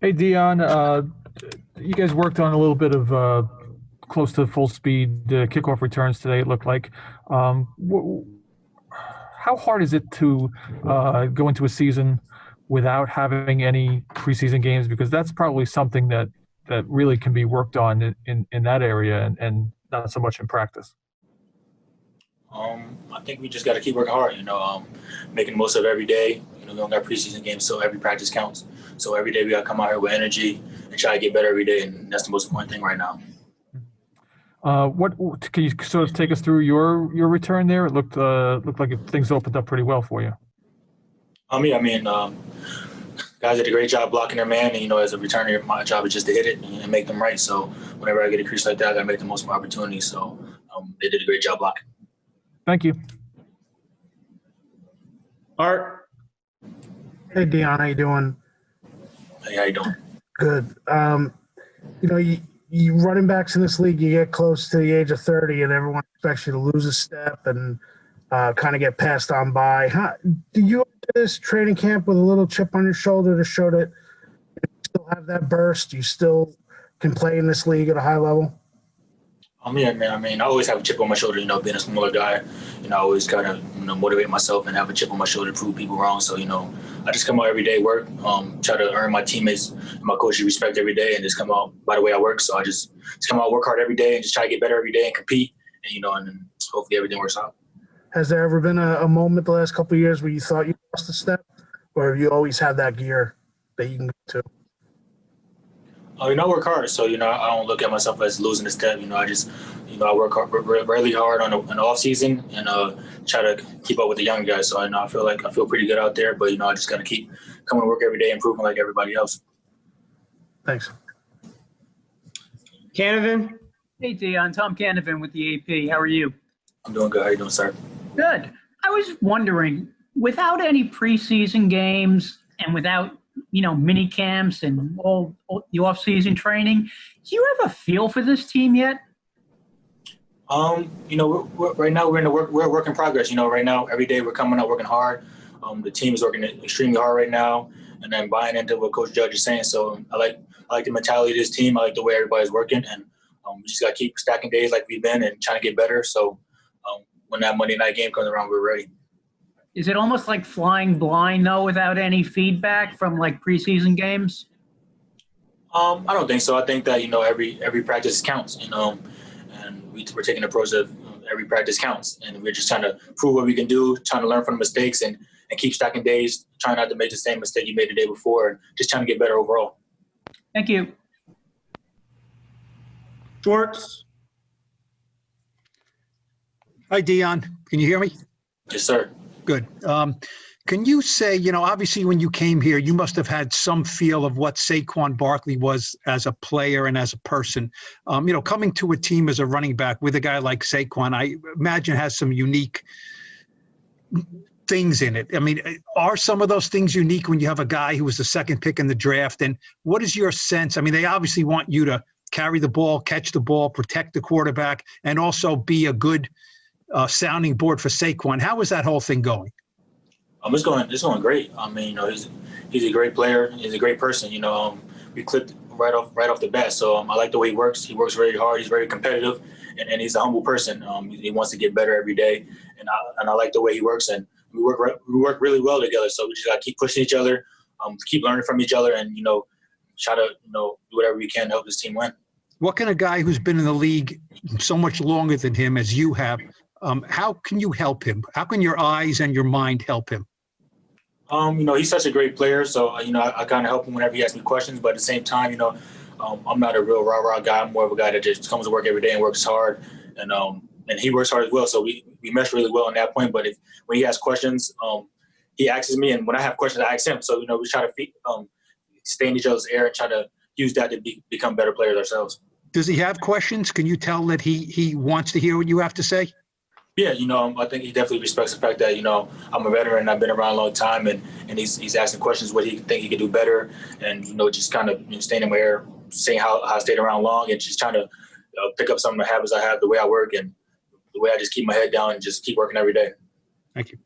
Hey, Dion, you guys worked on a little bit of close to full speed kickoff returns today, it looked like. Um, wh- how hard is it to go into a season without having any preseason games? Because that's probably something that really can be worked on in that area and not so much in practice. I think we just got to keep working hard. Making the most of every day. We don't got preseason games, so every practice counts. So every day we got to come out here with energy and try to get better every day, and that's the most important thing right now. What can you sort of take us through your return there? It looked like things opened up pretty well for you. Guys did a great job blocking their man, and as a returner, my job is just to hit it and make them right. So whenever I get a crease like that, I got to make the most of my opportunities. So they did a great job blocking. Thank you. Art. Hey, Dion, how you doing? Hey, how you doing? Good. You running backs in this league, you get close to the age of 30, and everyone expects you to lose a step and kind of get passed on by. Do you enter this training camp with a little chip on your shoulder to show that you still have that burst? You still can play in this league at a high level? Yeah, man. I always have a chip on my shoulder, being a smaller guy. I always got to, motivate myself and have a chip on my shoulder to prove people wrong. So, I just come out every day, work, try to earn my teammates and my coach's respect every day, and just come out by the way I work. So I just come out, work hard every day, and just try to get better every day and compete, and then hopefully everything works out. Has there ever been a moment the last couple of years where you thought you lost a step, or have you always had that gear that you can go to? I work hard, so I don't look at myself as losing a step. I work hard, really hard on the off season, and try to keep up with the young guys. So I feel pretty good out there, but I just got to keep coming to work every day, improving like everybody else. Thanks. Canavan. Hey, Dion. Tom Canavan with the AP. How are you? I'm doing good. How you doing, sir? Good. I was wondering, without any preseason games and without mini camps and all the off-season training, do you have a feel for this team yet? Right now we're a work in progress. Right now every day we're coming out working hard. The team is working extremely hard right now, and then buying into what Coach Judge is saying. So I like the mentality of this team. I like the way everybody's working, and we just got to keep stacking days like we've been and trying to get better. So when that Monday night game comes around, we're ready. Is it almost like flying blind, though, without any feedback from, preseason games? I don't think so. I think that, every practice counts, and we're taking the approach of every practice counts. And we're just trying to prove what we can do, trying to learn from the mistakes and keep stacking days, trying not to make the same mistake you made the day before, and just trying to get better overall. Thank you. Schwartz. Hi, Dion. Can you hear me? Yes, sir. Good. Can you say, obviously when you came here, you must have had some feel of what Saquon Barkley was as a player and as a person. Coming to a team as a running back with a guy like Saquon, I imagine has some unique things in it. Are some of those things unique when you have a guy who was the second pick in the draft? And what is your sense? They obviously want you to carry the ball, catch the ball, protect the quarterback, and also be a good sounding board for Saquon. How is that whole thing going? It's going great. He's a great player. He's a great person. We clicked right off the bat. So I like the way he works. He works very hard. He's very competitive, and he's a humble person. He wants to get better every day, and I like the way he works. And we work really well together. So we just got to keep pushing each other, keep learning from each other, and try to do whatever we can to help this team win. What can a guy who's been in the league so much longer than him as you have? How can you help him? How can your eyes and your mind help him? He's such a great player, so I kind of help him whenever he asks me questions. But at the same time, I'm not a real rah-rah guy. I'm more of a guy that just comes to work every day and works hard, and he works hard as well. So we mesh really well on that point. But when he asks questions, he asks me, and when I have questions, I ask him. So we try to stay in each other's air and try to use that to become better players ourselves. Does he have questions? Can you tell that he wants to hear what you have to say? Yeah, I think he definitely respects the fact that, I'm a veteran, I've been around a long time, and he's asking questions what he think he could do better, and, just kind of staying in my ear, saying how I stayed around long, and just trying to pick up some of the habits I have, the way I work, and the way I just keep my head down and just keep working every day. Thank you.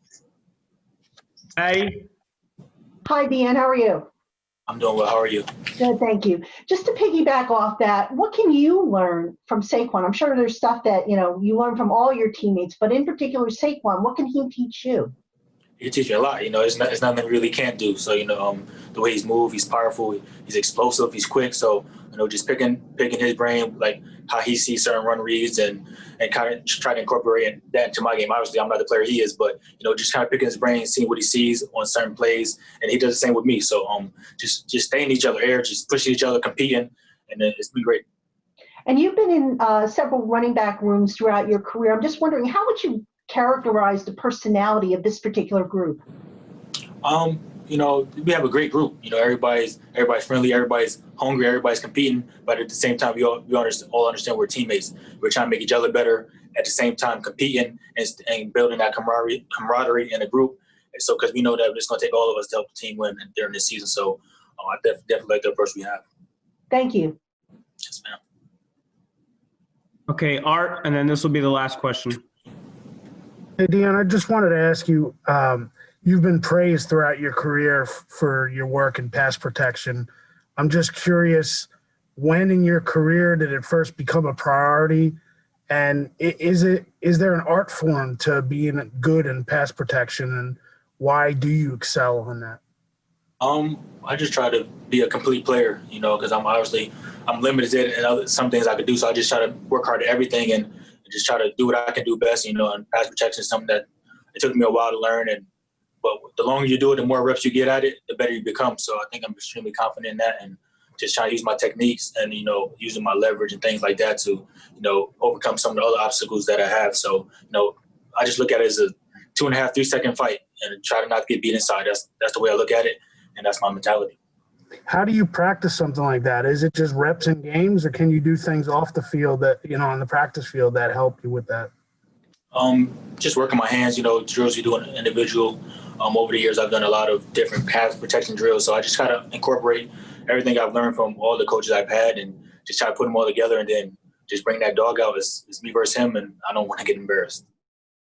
Hey. Hi, Dion. How are you? I'm doing well. How are you? Good, thank you. Just to piggyback off that, what can you learn from Saquon? I'm sure there's stuff that you learn from all your teammates, but in particular Saquon, what can he teach you? He teaches me a lot. It's nothing really can't do. So the way he's moved, he's powerful, he's explosive, he's quick. So just picking his brain, like how he sees certain run reads and kind of try to incorporate that into my game. Obviously, I'm not the player he is, but just kind of picking his brain, seeing what he sees on certain plays, and he does the same with me. So just staying in each other's air, just pushing each other, competing, and it's been great. And you've been in several running back rooms throughout your career. I'm just wondering, how would you characterize the personality of this particular group? We have a great group. Everybody's friendly, everybody's hungry, everybody's competing, but at the same time, we all understand we're teammates. We're trying to make each other better. At the same time, competing and building that camaraderie in a group. And so, because we know that it's going to take all of us to help the team win during this season. So, I definitely like the approach we have. Thank you. Yes, ma'am. Okay, Art, and then this will be the last question. Hey, Dion, I just wanted to ask you, you've been praised throughout your career for your work in pass protection. I'm just curious, when in your career did it first become a priority? And is there an art form to being good in pass protection, and why do you excel on that? I just try to be a complete player, because I'm limited in some things I could do. So I just try to work hard at everything and just try to do what I can do best, and pass protection is something that it took me a while to learn. But the longer you do it, the more reps you get at it, the better you become. So I think I'm extremely confident in that, and just trying to use my techniques and, using my leverage and things like that to, overcome some of the other obstacles that I have. So, I just look at it as a 2.5, 3 second fight and try to not get beat inside. That's the way I look at it, and that's my mentality. How do you practice something like that? Is it just reps in games, or can you do things off the field that, on the practice field that help you with that? Just working my hands, drills you do an individual. Over the years, I've done a lot of different pass protection drills. So I just try to incorporate everything I've learned from all the coaches I've had and just try to put them all together and then just bring that dog out. It's me versus him, and I don't want to get embarrassed.